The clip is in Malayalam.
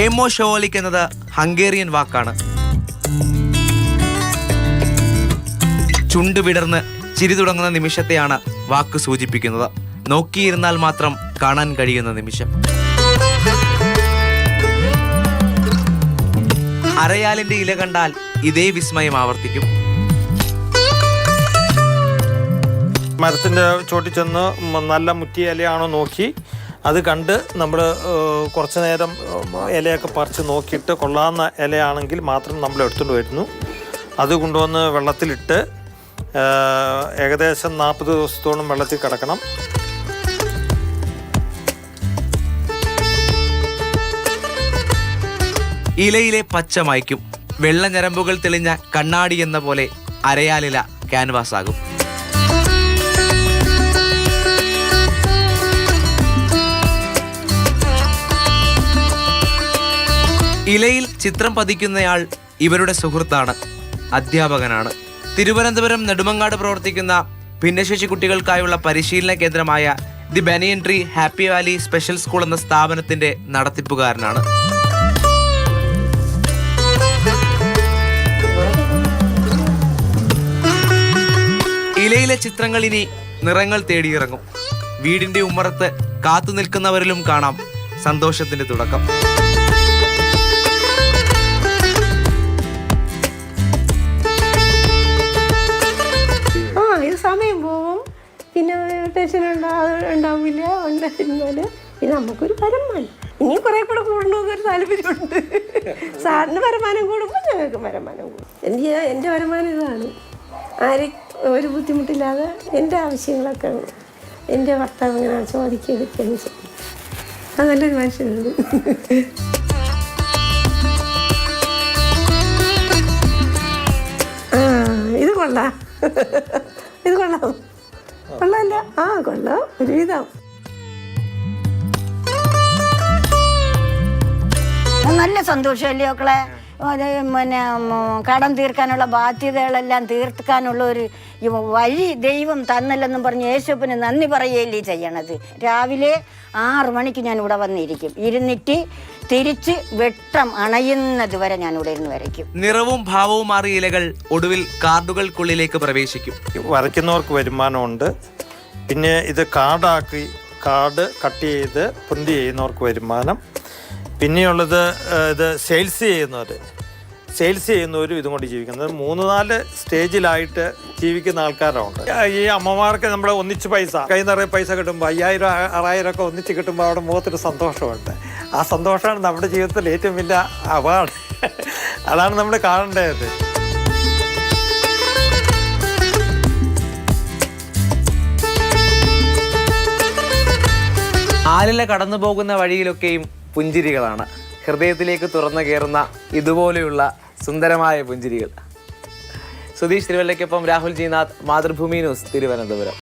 ഏമോഷോവോലിക് എന്നത് ഹംഗേറിയൻ വാക്കാണ്. ചുണ്ട് വിടർന്ന് ചിരി തുടങ്ങുന്ന നിമിഷത്തെയാണ് വാക്ക് സൂചിപ്പിക്കുന്നത്. നോക്കിയിരുന്നാൽ മാത്രം കാണാൻ കഴിയുന്ന നിമിഷം. അരയാലിന്റെ ഇല കണ്ടാൽ ഇതേ വിസ്മയം ആവർത്തിക്കും. മരത്തിൻ്റെ ചോട്ടിൽ ചെന്ന് നല്ല മുറ്റിയ ഇലയാണോ നോക്കി അത് കണ്ട് നമ്മൾ കുറച്ച് നേരം ഇലയൊക്കെ പറിച്ച് നോക്കിയിട്ട് കൊള്ളാവുന്ന ഇലയാണെങ്കിൽ മാത്രം നമ്മൾ എടുത്തുകൊണ്ട് വരുന്നു. അത് കൊണ്ടുവന്ന് വെള്ളത്തിലിട്ട് ഏകദേശം 40 ദിവസത്തോളം വെള്ളത്തിൽ കിടക്കണം. ഇലയിലെ പച്ച മായ്ക്കും. വെള്ള ഞരമ്പുകൾ തെളിഞ്ഞ കണ്ണാടി എന്ന പോലെ അരയാലില ക്യാൻവാസ് ആകും. ഇലയിൽ ചിത്രം പതിക്കുന്നയാൾ ഇവരുടെ സുഹൃത്താണ്, അധ്യാപകനാണ്. തിരുവനന്തപുരം നെടുമങ്ങാട് പ്രവർത്തിക്കുന്ന ഭിന്നശേഷി കുട്ടികൾക്കായുള്ള പരിശീലന കേന്ദ്രമായ the banian tree happy Valley special school എന്ന സ്ഥാപനത്തിന്റെ നടത്തിപ്പുകാരനാണ്. ഇലയിലെ ചിത്രങ്ങൾ ഇനി നിറങ്ങൾ തേടിയിറങ്ങും. വീടിന്റെ ഉമ്മറത്ത് കാത്തു നിൽക്കുന്നവരിലും കാണാം സന്തോഷത്തിന്റെ തുടക്കം. സമയം പോവും, പിന്നെ ടെൻഷൻ ഉണ്ടാവില്ല. ഉണ്ടായിരുന്നാൽ പിന്നെ നമുക്കൊരു വരുമാനം ഇനി കുറെ കൂടെ കൂടണമെന്നൊരു താല്പര്യമുണ്ട്. സാറിന് വരുമാനം കൂടുമ്പോൾ ഞങ്ങൾക്ക് വരുമാനം കൂടും. എൻ്റെ വരുമാനം ഇതാണ്. ആരും ഒരു ബുദ്ധിമുട്ടില്ലാതെ എൻ്റെ ആവശ്യങ്ങളൊക്കെ എൻ്റെ ഭർത്താവ് ഇങ്ങനെ ചോദിക്കുകയും ചെയ്യും. അത് നല്ലൊരു മനുഷ്യനാണ്. ഇത് കൊള്ളാം, ഇത് കൊള്ളാം. കൊള്ളാമല്ല? കൊള്ളാം, ഒരുവിധം. നല്ല സന്തോഷമല്ലേ മക്കളെ? പിന്നെ കടം തീർക്കാനുള്ള ബാധ്യതകളെല്ലാം തീർക്കാനുള്ള ഒരു വഴി ദൈവം തന്നല്ലെന്നും പറഞ്ഞ് യേശുവിന് നന്ദി പറയുകയല്ലേ ചെയ്യണത്. രാവിലെ 6 മണിക്ക് ഞാൻ ഇവിടെ വന്നിരിക്കും. ഇരുന്നിട്ട് തിരിച്ച് വെട്ടം അണയുന്നത് വരെ ഞാൻ ഇവിടെ ഇരുന്ന് വരയ്ക്കും. നിറവും ഭാവവും മാറിയ ഇലകൾ ഒടുവിൽ കാർഡുകൾക്കുള്ളിലേക്ക് പ്രവേശിക്കും. വരയ്ക്കുന്നവർക്ക് വരുമാനമുണ്ട്. പിന്നെ ഇത് കാർഡാക്കി കാർഡ് കട്ട് ചെയ്ത് പ്രിൻ്റ് ചെയ്യുന്നവർക്ക് വരുമാനം. പിന്നെയുള്ളത് ഇത് സെയിൽസ് ചെയ്യുന്നവരും ഇതും കൊണ്ട് ജീവിക്കുന്നത്. 3-4 സ്റ്റേജിലായിട്ട് ജീവിക്കുന്ന ആൾക്കാരുണ്ട്. ഈ അമ്മമാർക്ക് നമ്മൾ ഒന്നിച്ച് പൈസ കൈ നിറയെ പൈസ കിട്ടുമ്പോൾ 5000-6000 ഒക്കെ ഒന്നിച്ച് കിട്ടുമ്പോൾ അവിടെ മുഖത്തൊരു സന്തോഷമുണ്ട്. ആ സന്തോഷമാണ് നമ്മുടെ ജീവിതത്തിൽ ഏറ്റവും വലിയ അവാർഡ്. അതാണ് നമ്മൾ കാണേണ്ടത്. ആലില കടന്നു പോകുന്ന വഴിയിലൊക്കെയും പുഞ്ചിരികളാണ്. ഹൃദയത്തിലേക്ക് തുറന്നു കയറുന്ന ഇതുപോലെയുള്ള സുന്ദരമായ പുഞ്ചിരികൾ. സുധീഷ് തിരുവല്ലയ്ക്കൊപ്പം രാഹുൽ ജീനാഥ്, മാതൃഭൂമി ന്യൂസ്, തിരുവനന്തപുരം.